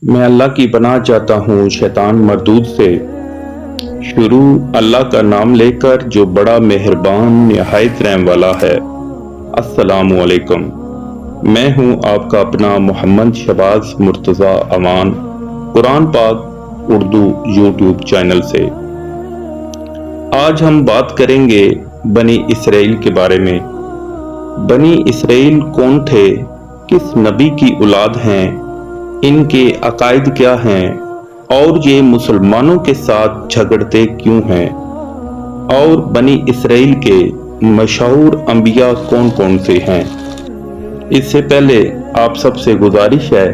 मैं अल्लाह की पनाह चाहता हूँ शैतान मरदूद से। शुरू अल्लाह का नाम लेकर जो बड़ा मेहरबान निहायत रहम वाला है। अस्सलामु अलैकुम। मैं हूँ आपका अपना मोहम्मद शबाज मुर्तज़ा अमान, कुरान पाक उर्दू यूट्यूब चैनल से। आज हम बात करेंगे बनी इसराइल के बारे में। बनी इसराइल कौन थे, किस नबी की औलाद हैं, इनके अकायद क्या हैं और ये मुसलमानों के साथ झगड़ते क्यों हैं, और बनी इसराइल के मशहूर अंबिया कौन कौन से हैं। इससे पहले आप सबसे गुजारिश है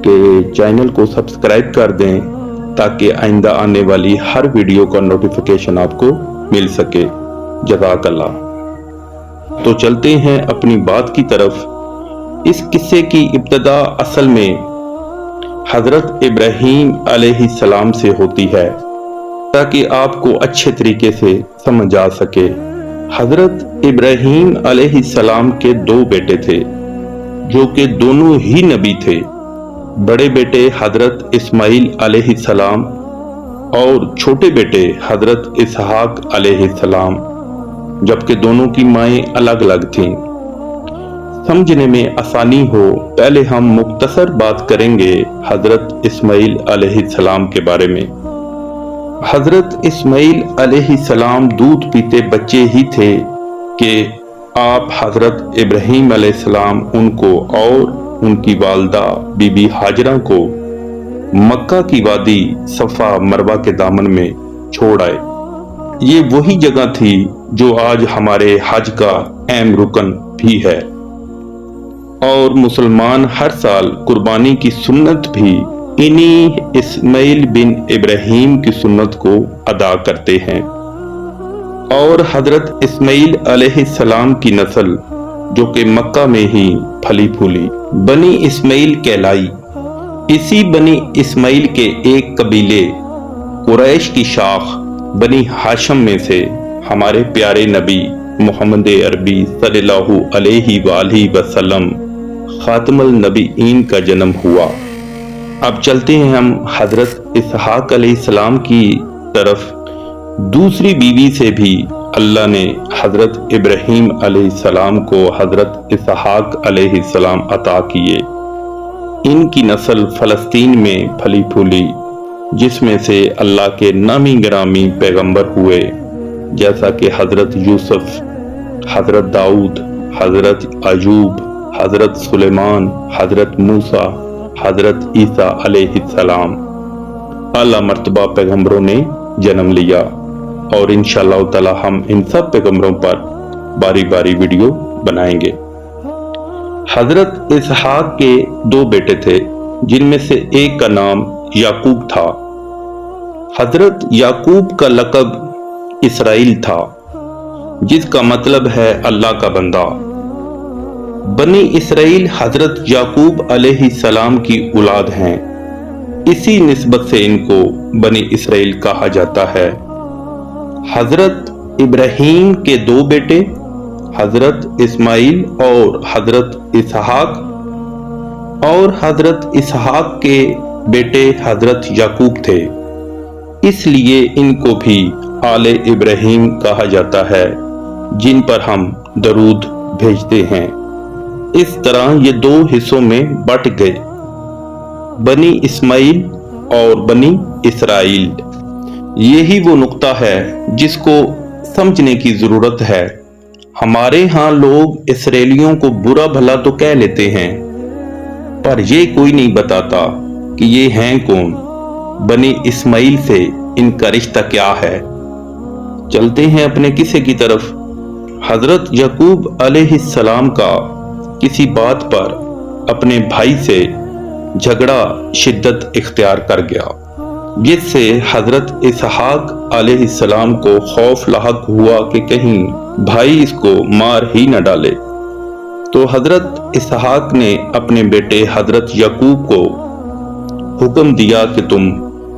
कि चैनल को सब्सक्राइब कर दें ताकि आइंदा आने वाली हर वीडियो का नोटिफिकेशन आपको मिल सके। जज़ाकल्लाह। तो चलते हैं अपनी बात की तरफ। इस किस्से की इब्तिदा असल में हजरत इब्राहीम अलैहिस्सलाम से होती है ताकि आपको अच्छे तरीके से समझ आ सके। हजरत इब्राहीम अलैहिस्सलाम के दो बेटे थे जो कि दोनों ही नबी थे। बड़े बेटे हजरत इस्माइल अलैहिस्सलाम और छोटे बेटे हजरत इसहाक अलैहिस्सलाम, जबकि दोनों की माएँ अलग अलग थीं। समझने में आसानी हो, पहले हम मुख्तसर बात करेंगे हजरत इस्माइल अलैहिस्सलाम के बारे में। हजरत इस्माइल अलैहिस्सलाम दूध पीते बच्चे ही थे कि आप हजरत इब्राहीम अलैहिस्सलाम उनको और उनकी वालदा बीबी हाजरा को मक्का की वादी सफा मरवा के दामन में छोड़ आए। ये वही जगह थी जो आज हमारे हज का अहम रुकन भी है, और मुसलमान हर साल कुर्बानी की सुन्नत भी इन्हीं इस्माइल बिन इब्राहीम की सुन्नत को अदा करते हैं। और हजरत इस्माइल अलैहिस्सलाम की नस्ल जो कि मक्का में ही फली फूली बनी इस्माइल कहलाई। इसी बनी इस्माइल के एक कबीले कुरैश की शाख बनी हाशम में से हमारे प्यारे नबी मोहम्मद अरबी सल्लल्लाहु अलैहि वसल्लम खातमुल नबीईन का जन्म हुआ। अब चलते हैं हम हजरत इसहाक अलैहिस्सलाम की तरफ। दूसरी बीवी से भी अल्लाह ने हजरत इब्राहीम अलैहिस्सलाम को हजरत इसहाक अलैहिस्सलाम अता किए। इनकी नस्ल फलस्तीन में फली फूली, जिसमें से अल्लाह के नामी गिरामी पैगंबर हुए, जैसा कि हजरत यूसुफ, हजरत दाऊद, हजरत अयूब, हजरत सुलेमान, हजरत मूसा, हजरत ईसा अलैहिस्सलाम। आला मर्तबा पैगंबरों ने जन्म लिया, और इंशाअल्लाह ताला हम इन सब पैगंबरों पर बारी बारी वीडियो बनाएंगे। हजरत इसहाक के दो बेटे थे, जिनमें से एक का नाम याकूब था। हजरत याकूब का लक़ब इसराइल था, जिसका मतलब है अल्लाह का बंदा। बनी इसराइल हजरत याकूब अलैहिस्सलाम की औलाद हैं। इसी निस्बत से इनको बनी इसराइल कहा जाता है। हजरत इब्राहीम के दो बेटे हजरत इस्माइल और हजरत इसहाक, और हजरत इसहाक के बेटे हजरत याकूब थे, इसलिए इनको भी आले इब्राहीम कहा जाता है, जिन पर हम दरूद भेजते हैं। इस तरह ये दो हिस्सों में बट गए, बनी इस्माइल और बनी इसराइल। यही वो नुक्ता है जिसको समझने की जरूरत है। हमारे यहाँ लोग इसराइलियों को बुरा भला तो कह लेते हैं, पर ये कोई नहीं बताता कि ये हैं कौन, बनी इस्माइल से इनका रिश्ता क्या है। चलते हैं अपने किस्से की तरफ। हजरत याकूब अलैहिस्सलाम का किसी बात पर अपने भाई से झगड़ा शिद्दत इख्तियार कर गया, जिससे हजरत इसहाक अलैहिस्सलाम को खौफ लाहक हुआ कि कहीं भाई इसको मार ही न डाले। तो हजरत इसहाक ने अपने बेटे हजरत याकूब को हुक्म दिया कि तुम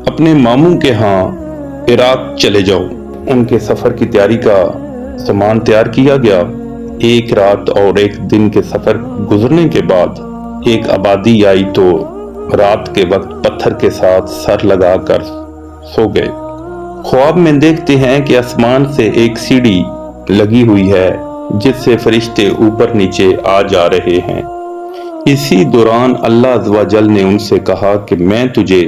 अपने मामू के यहाँ इराक चले जाओ। उनके सफर की तैयारी का सामान तैयार किया गया। एक रात और एक दिन के सफर गुजरने के बाद एक आबादी आई तो رات کے وقت پتھر کے ساتھ سر لگا کر سو گئے۔ خواب میں دیکھتے ہیں کہ آسمان سے ایک سیڑھی لگی ہوئی ہے جس سے فرشتے اوپر نیچے آ جا رہے ہیں۔ اسی دوران اللہ عز و جل نے ان سے کہا کہ میں تجھے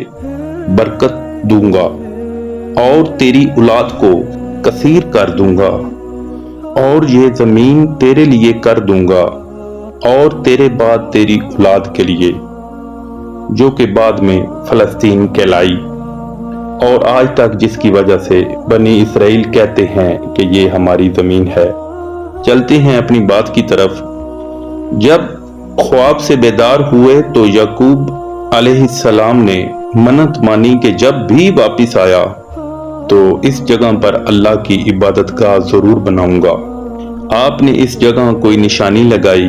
برکت دوں گا اور تیری اولاد کو کثیر کر دوں گا، اور یہ زمین تیرے لیے کر دوں گا اور تیرے بعد تیری اولاد کے لیے، جو کہ بعد میں فلسطین کہلائی، اور آج تک جس کی وجہ سے بنی اسرائیل کہتے ہیں کہ یہ ہماری زمین ہے۔ چلتے ہیں اپنی بات کی طرف۔ جب خواب سے بیدار ہوئے تو یعقوب علیہ السلام نے منت مانی کہ جب بھی واپس آیا تو اس جگہ پر اللہ کی عبادت گاہ ضرور بناؤں گا۔ آپ نے اس جگہ کوئی نشانی لگائی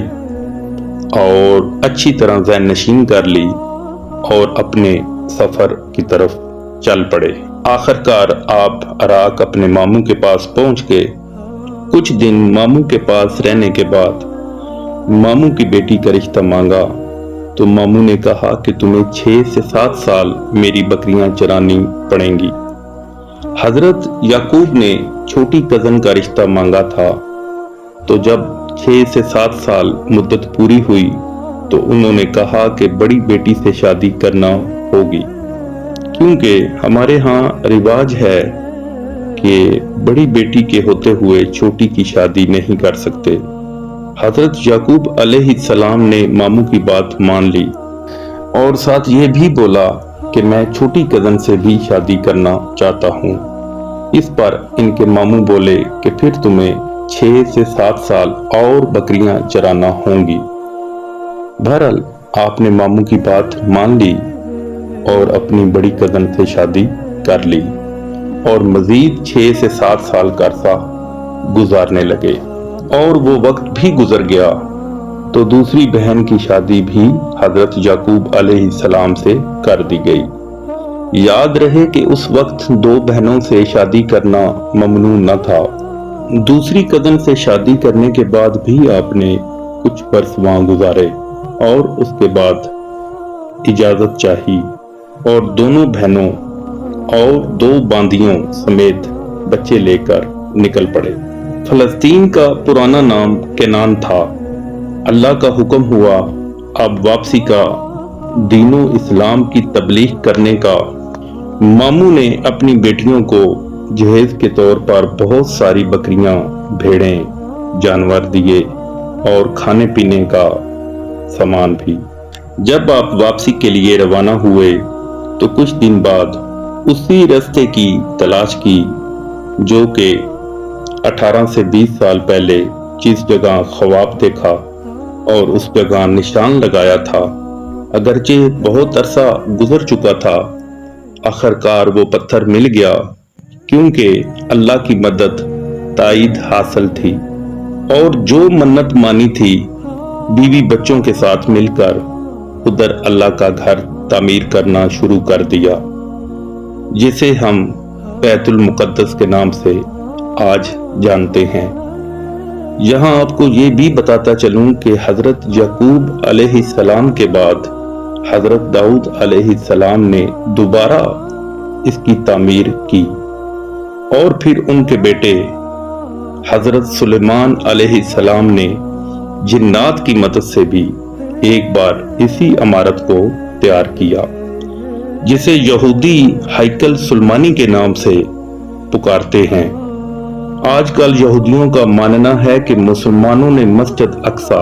اور اچھی طرح ذہن نشین کر لی اور اپنے سفر کی طرف چل پڑے۔ آخر کار آپ عراق اپنے ماموں کے پاس پہنچ گئے۔ کچھ دن ماموں کے پاس رہنے کے بعد ماموں کی بیٹی کا رشتہ مانگا تو ماموں نے کہا کہ تمہیں 6 سے 7 سال میری بکریاں چرانی پڑیں گی۔ حضرت یعقوب نے چھوٹی کزن کا رشتہ مانگا تھا، تو جب 6 سے 7 سال مدت پوری ہوئی تو انہوں نے کہا کہ بڑی بیٹی سے شادی کرنا ہوگی، کیونکہ ہمارے ہاں رواج ہے کہ بڑی بیٹی کے ہوتے ہوئے چھوٹی کی شادی نہیں کر سکتے۔ حضرت یعقوب علیہ السلام نے ماموں کی بات مان لی اور ساتھ یہ بھی بولا کہ میں چھوٹی کزن سے بھی شادی کرنا چاہتا ہوں۔ اس پر ان کے ماموں بولے کہ پھر تمہیں 6 سے 7 سال اور بکریاں چرانا ہوں گی۔ بہرحال آپ نے ماموں کی بات مان لی اور اپنی بڑی کزن سے شادی کر لی اور مزید 6 سے 7 سال کا عرصہ گزارنے لگے، اور وہ وقت بھی گزر گیا تو دوسری بہن کی شادی بھی حضرت یعقوب علیہ السلام سے کر دی گئی۔ یاد رہے کہ اس وقت 2 بہنوں سے شادی کرنا ممنوع نہ تھا۔ دوسری کزن سے شادی کرنے کے بعد بھی آپ نے کچھ برس وہاں گزارے اور اس کے بعد اجازت چاہی اور دونوں بہنوں اور 2 باندیوں سمیت بچے لے کر نکل پڑے۔ فلسطین کا پرانا نام کنعان تھا۔ اللہ کا حکم ہوا اب واپسی کا، دین و اسلام کی تبلیغ کرنے کا۔ ماموں نے اپنی بیٹیوں کو جہیز کے طور پر بہت ساری بکریاں، بھیڑیں، جانور دیے اور کھانے پینے کا سامان بھی۔ جب آپ واپسی کے لیے روانہ ہوئے تو کچھ دن بعد اسی راستے کی تلاش کی جو کہ 18 سے 20 سال پہلے جس جگہ خواب دیکھا اور اس جگہ نشان لگایا تھا، اگرچہ بہت عرصہ گزر چکا تھا، آخرکار وہ پتھر مل گیا، کیونکہ اللہ کی مدد تائید حاصل تھی، اور جو منت مانی تھی بیوی بچوں کے ساتھ مل کر ادھر اللہ کا گھر تعمیر کرنا شروع کر دیا، جسے ہم بیت المقدس کے نام سے آج جانتے ہیں۔ یہاں آپ کو یہ بھی بتاتا چلوں کہ حضرت یعقوب علیہ السلام کے بعد حضرت داؤد علیہ السلام نے دوبارہ اس کی تعمیر کی، اور پھر ان کے بیٹے حضرت سلیمان علیہ السلام نے جنات کی مدد سے بھی ایک بار اسی عمارت کو تیار کیا، جسے یہودی ہیکل سلیمانی کے نام سے پکارتے ہیں۔ آج کل یہودیوں کا ماننا ہے کہ مسلمانوں نے مسجد اقصی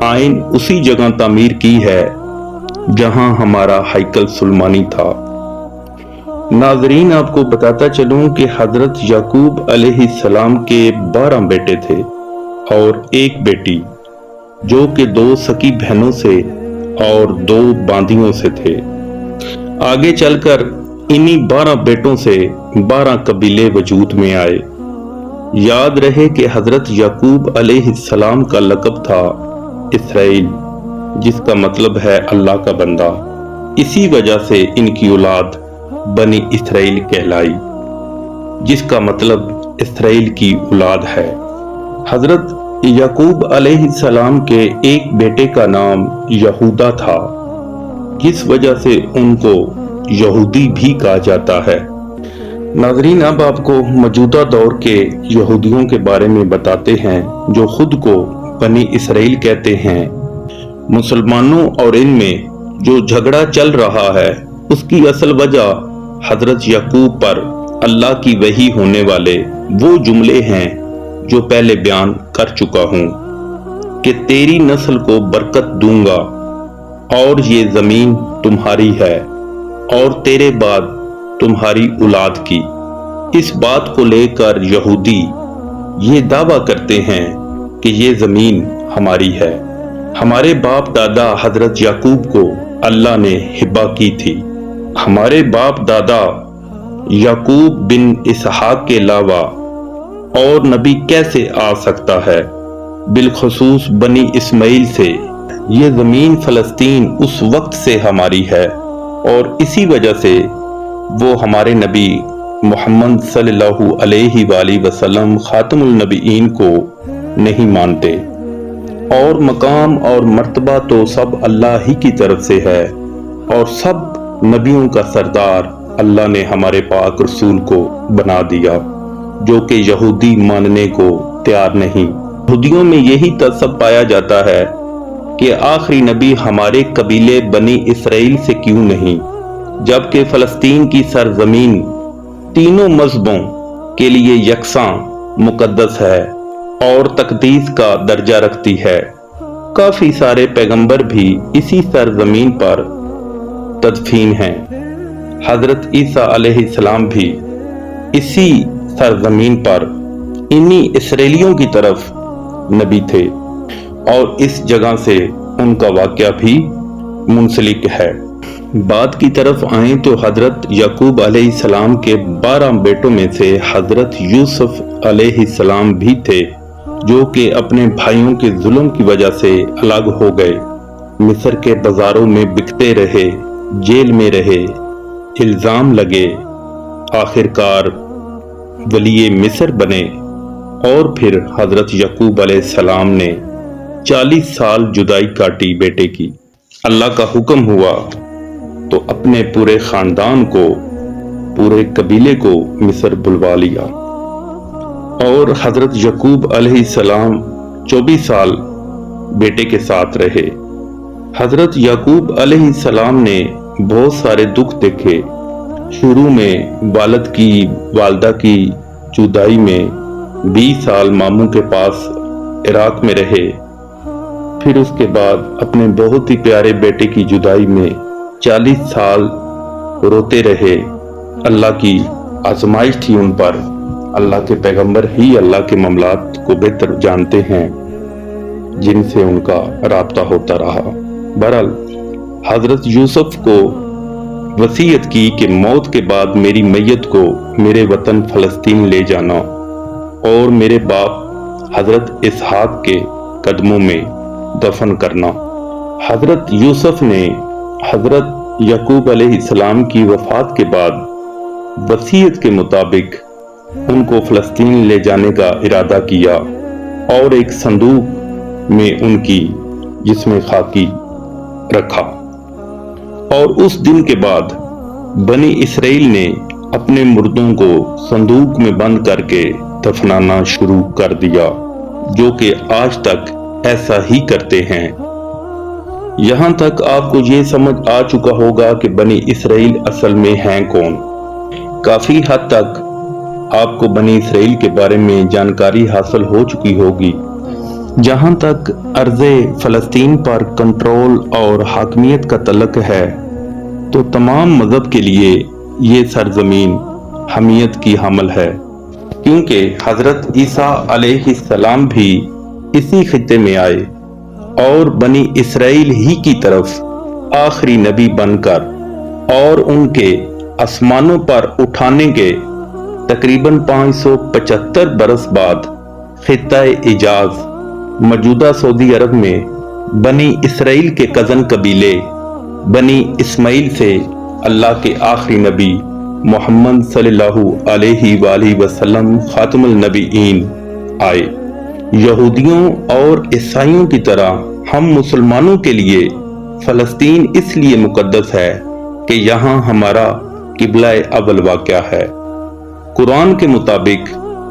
آئین اسی جگہ تعمیر کی ہے جہاں ہمارا ہیکل سلیمانی تھا۔ ناظرین، آپ کو بتاتا چلوں کہ حضرت یعقوب علیہ السلام کے 12 بیٹے تھے اور ایک بیٹی، جو کہ 2 سکی بہنوں سے اور 2 باندیوں سے تھے۔ آگے چل کر انہی 12 بیٹوں سے 12 قبیلے وجود میں آئے۔ یاد رہے کہ حضرت یعقوب علیہ السلام کا لقب تھا اسرائیل، جس کا مطلب ہے اللہ کا بندہ۔ اسی وجہ سے ان کی اولاد بنی اسرائیل کہلائی، جس کا مطلب اسرائیل کی اولاد ہے۔ حضرت یعقوب علیہ السلام کے ایک بیٹے کا نام یہودا تھا، जिस वजह से उनको यहूदी भी कहा जाता है। नाज़रीन, अब आपको मौजूदा दौर के यहूदियों के बारे में बताते हैं जो खुद को बनी इसराइल कहते हैं। मुसलमानों और इनमें जो झगड़ा चल रहा है उसकी असल वजह हजरत याकूब पर अल्लाह की वही होने वाले वो जुमले हैं जो पहले बयान कर चुका हूं कि तेरी नस्ल को बरकत दूंगा और ये जमीन तुम्हारी है और तेरे बाद तुम्हारी औलाद की। इस बात को लेकर यहूदी ये दावा करते हैं कि ये जमीन हमारी है। हमारे बाप दादा हजरत याकूब को अल्लाह ने हिबा की थी। हमारे बाप दादा याकूब बिन इसहाक के अलावा और नबी कैसे आ सकता है, बिलखसूस बनी इस्माइल से। ये जमीन फलस्तीन उस वक्त से हमारी है और इसी वजह से वो हमारे नबी मोहम्मद सल्लल्लाहु अलैहि वसल्लम खातमुल नबीईन को नहीं मानते। और मकाम और मर्तबा तो सब अल्लाह ही की तरफ से है और सब नबियों का सरदार अल्लाह ने हमारे पाक रसूल को बना दिया, जो कि यहूदी मानने को तैयार नहीं। यहूदियों में यही तसब पाया जाता है कि आखिरी नबी हमारे कबीले बनी इसराइल से क्यों नहीं, जबकि फलस्तीन की सरजमीन तीनों मजहबों के लिए यकसां मुकद्दस है और तकदीस का दर्जा रखती है। काफी सारे पैगंबर भी इसी सरजमीन पर तदफीन हैं। हजरत ईसा अलैहिस्सलाम भी इसी सरजमीन पर इन्हीं इसराइलियों की तरफ नबी थे और इस जगह से उनका वाक़या भी मुंसलिक है। बात की तरफ आए तो हजरत याकूब अलैहिस्सलाम के 12 बेटों में से हजरत यूसुफ अलैहिस्सलाम भी थे, जो कि अपने भाइयों के जुल्म की वजह से अलग हो गए। मिस्र के बाजारों में बिकते रहे, जेल में रहे, इल्जाम लगे, आखिरकार वली मिस्र बने। और फिर हजरत याकूब अलैहिस्सलाम ने 40 साल जुदाई काटी बेटे की। अल्लाह का हुक्म हुआ तो अपने पूरे खानदान को, पूरे कबीले को मिस्र बुलवा लिया और हजरत याकूब अलैहिस्सलाम 24 साल बेटे के साथ रहे। हजरत याकूब अलैहिस्सलाम ने बहुत सारे दुख देखे। शुरू में वालदा की जुदाई में 20 साल मामू के पास इराक में रहे। फिर उसके बाद अपने बहुत ही प्यारे बेटे की जुदाई में 40 साल रोते रहे। अल्लाह की आजमाइश थी उन पर। अल्लाह के पैगंबर ही अल्लाह के मामलात को बेहतर जानते हैं, जिनसे उनका राब्ता होता रहा। बहरहाल हजरत यूसुफ को वसीयत की कि मौत के बाद मेरी मैयत को मेरे वतन फलस्तीन ले जाना और मेरे बाप हजरत इसहाक के कदमों में दफन करना। हजरत यूसुफ ने हजरत याकूब अलैहिस्सलाम की वफात के बाद वसीयत के मुताबिक उनको फलस्तीन ले जाने का इरादा किया और एक संदूक में उनकी जिस्म खाकी रखा। और उस दिन के बाद बनी इसराइल ने अपने मुर्दों को संदूक में बंद करके दफनाना शुरू कर दिया, जो कि आज तक ऐसा ही करते हैं। यहां तक आपको ये समझ आ चुका होगा कि बनी इसराइल असल में हैं कौन। काफी हद तक आपको बनी इसराइल के बारे में जानकारी हासिल हो चुकी होगी। जहां तक अर्ज़े फलस्तीन पर कंट्रोल और हाकमियत का तल्लुक है, तो तमाम मजहब के लिए ये सरजमीन हमियत की हामिल है, क्योंकि हजरत ईसा अलैहिस्सलाम भी इसी खित्ते में आए और बनी इसराइल ही की तरफ आखिरी नबी बनकर और उनके आसमानों पर उठाने के तकरीबन 575 बरस बाद खित्ता इजाज मौजूदा सऊदी अरब में बनी इसराइल के कज़न कबीले बनी इस्माइल से अल्लाह के आखिरी नबी मोहम्मद सल्लल्लाहु अलैहि वसल्लम खातमुल नबीईन आए। यहूदियों और ईसाइयों की तरह हम मुसलमानों के लिए फलस्तीन इसलिए मुकद्दस है कि यहाँ हमारा किबला अव्वल वाक़या है। कुरान के मुताबिक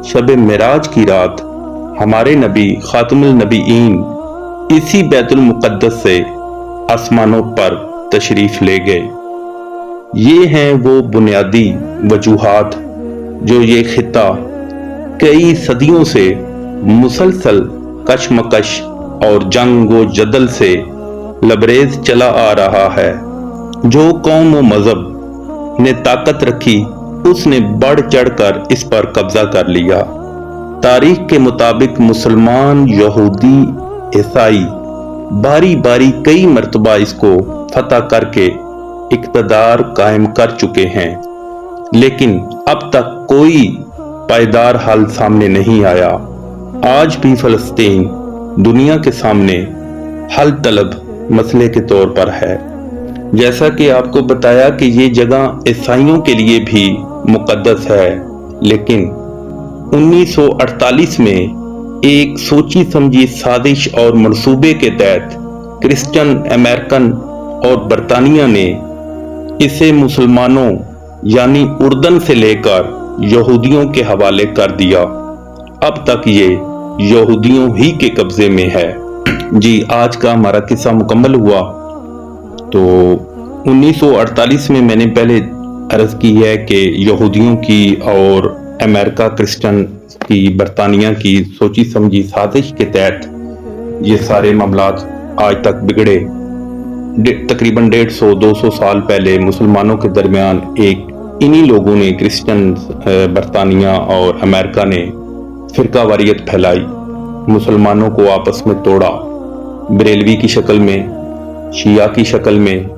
शब मिराज की रात हमारे नबी खातमुल नबीईन इसी बैतुल मुक़द्दस से आसमानों पर तशरीफ ले गए। ये हैं वो बुनियादी वजूहात जो ये खित्ता कई सदियों से मुसलसल कशमकश और जंग व जदल से लबरेज चला आ रहा है। जो कौम व मजहब ने ताकत रखी उसने बढ़ चढ़कर इस पर कब्जा कर लिया। तारीख के मुताबिक मुसलमान, यहूदी, ईसाई बारी बारी कई मर्तबा इसको फतह करके इक़्तिदार कायम कर चुके हैं, लेकिन अब तक कोई पायदार हल सामने नहीं आया। आज भी फ़लस्तीन दुनिया के सामने हल तलब मसले के तौर पर है। जैसा कि आपको बताया कि ये जगह ईसाइयों के लिए भी मुकद्दस है, लेकिन 1948 में एक सोची समझी साजिश और मंसूबे के तहत क्रिश्चियन, अमेरिकन और बरतानिया ने इसे मुसलमानों यानी उर्दन से लेकर यहूदियों के हवाले कर दिया। अब तक ये यहूदियों ही के कब्जे में है। जी, आज का हमारा किस्सा मुकम्मल हुआ। तो 1948 में मैंने पहले अर्ज की है कि यहूदियों की और अमेरिका, क्रिश्चियन की, बरतानिया की सोची समझी साजिश के तहत ये सारे मामलात आज तक बिगड़े। तकरीबन 150-200 साल पहले मुसलमानों के दरमियान एक इन्हीं लोगों ने, क्रिश्चियन, बरतानिया और अमेरिका ने फिरका वारियत फैलाई, मुसलमानों को आपस में तोड़ा, बरेलवी की शक्ल में, शिया की शक्ल में,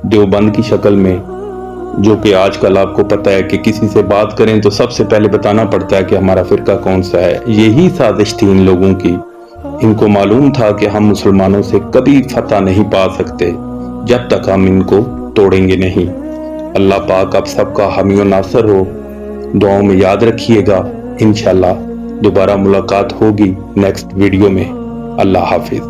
देवबंद की शक्ल में, जो कि आजकल आपको पता है कि किसी से बात करें तो सबसे पहले बताना पड़ता है कि हमारा फिरका कौन सा है। यही साजिश थी इन लोगों की। इनको मालूम था कि हम मुसलमानों से कभी फतह नहीं पा सकते जब तक हम इनको तोड़ेंगे नहीं। अल्लाह पाक आप सबका हामी और नासर हो। दुआओं में याद रखिएगा। इंशाल्लाह दोबारा मुलाकात होगी नेक्स्ट वीडियो में। अल्लाह हाफिज।